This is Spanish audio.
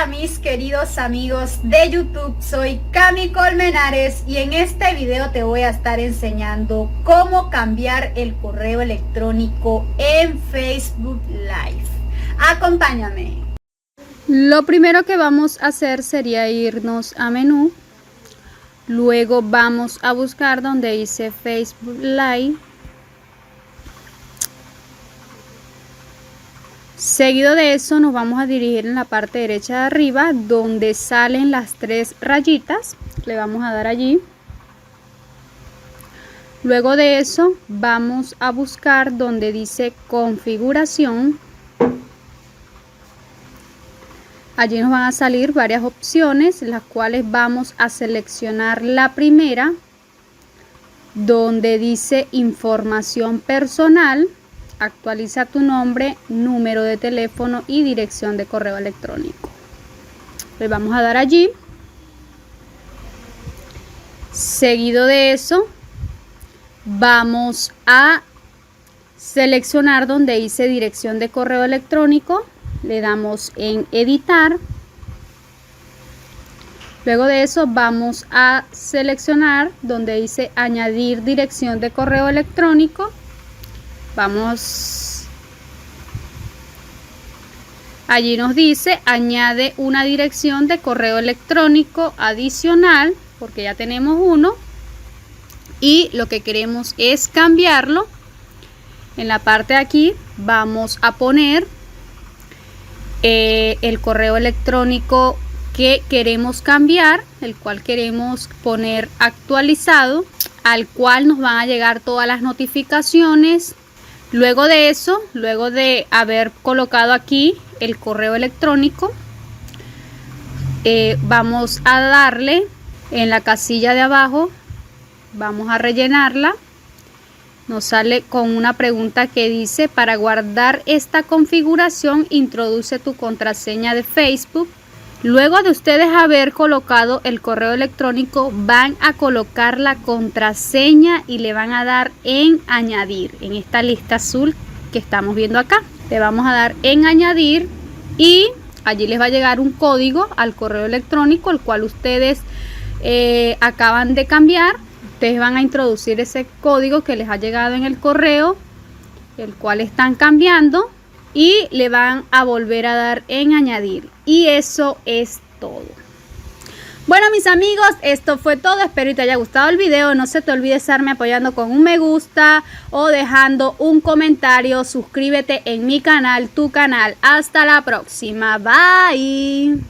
Hola mis queridos amigos de YouTube, soy Cami Colmenares y en este video te voy a estar enseñando cómo cambiar el correo electrónico en Facebook Live. Acompáñame. Lo primero que vamos a hacer sería irnos a menú, luego vamos a buscar donde dice Facebook Live. Seguido de eso nos vamos a dirigir en la parte derecha de arriba donde salen las tres rayitas, le vamos a dar allí. Luego de eso vamos a buscar donde dice configuración. Allí nos van a salir varias opciones, las cuales vamos a seleccionar la primera, donde dice información personal. Actualiza tu nombre, número de teléfono y dirección de correo electrónico. Le vamos a dar allí. Seguido de eso, vamos a seleccionar donde dice dirección de correo electrónico. Le damos en editar. Luego de eso vamos a seleccionar donde dice añadir dirección de correo electrónico. Allí nos dice añade una dirección de correo electrónico adicional, porque ya tenemos uno y lo que queremos es cambiarlo. En la parte de aquí vamos a poner el correo electrónico que queremos cambiar, el cual queremos poner actualizado, al cual nos van a llegar todas las notificaciones. Luego de eso, luego de haber colocado aquí el correo electrónico, vamos a darle en la casilla de abajo, vamos a rellenarla. Nos sale con una pregunta que dice: para guardar esta configuración, introduce tu contraseña de Facebook. Luego de ustedes haber colocado el correo electrónico, van a colocar la contraseña y le van a dar en añadir en esta lista azul que estamos viendo acá. Le vamos a dar en añadir y allí les va a llegar un código al correo electrónico, el cual ustedes acaban de cambiar. Ustedes van a introducir ese código que les ha llegado en el correo, el cual están cambiando, y le van a volver a dar en añadir. Y eso es todo. Bueno, mis amigos, esto fue todo. Espero que te haya gustado el video. No se te olvide estarme apoyando con un me gusta o dejando un comentario. Suscríbete en mi canal, tu canal. Hasta la próxima. Bye.